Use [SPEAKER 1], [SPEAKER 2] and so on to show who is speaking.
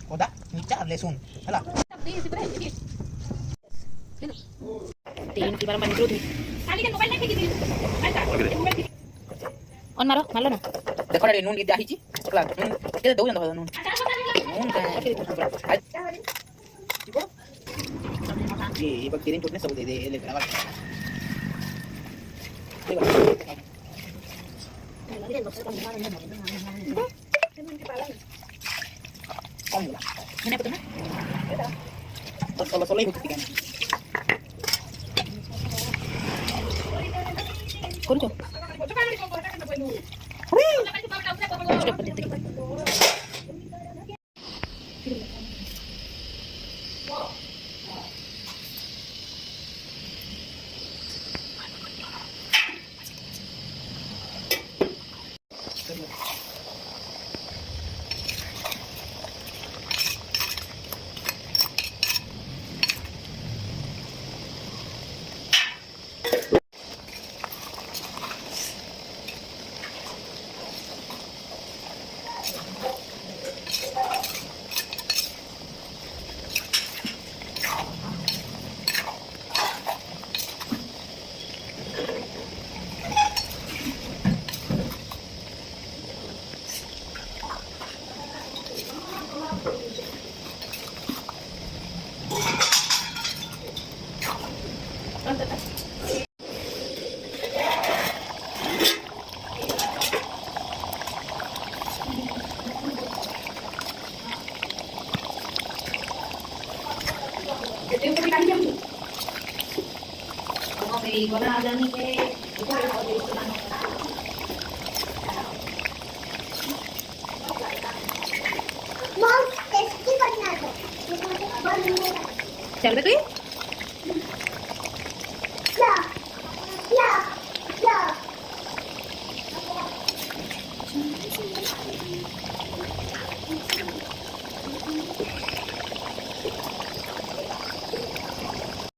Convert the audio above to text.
[SPEAKER 1] Koda, mica, lesun. Hala.
[SPEAKER 2] ती बारा पाणी ऑन मारो मारलो ना
[SPEAKER 1] देखो रे नून किती आहे चला नून किती देऊ नका नून नून काय ये बघ किरीन टोटने सब दे दे ले करा कौन बोला मैंने पता ना तो solo ही होती है
[SPEAKER 2] कौन को चल बे तू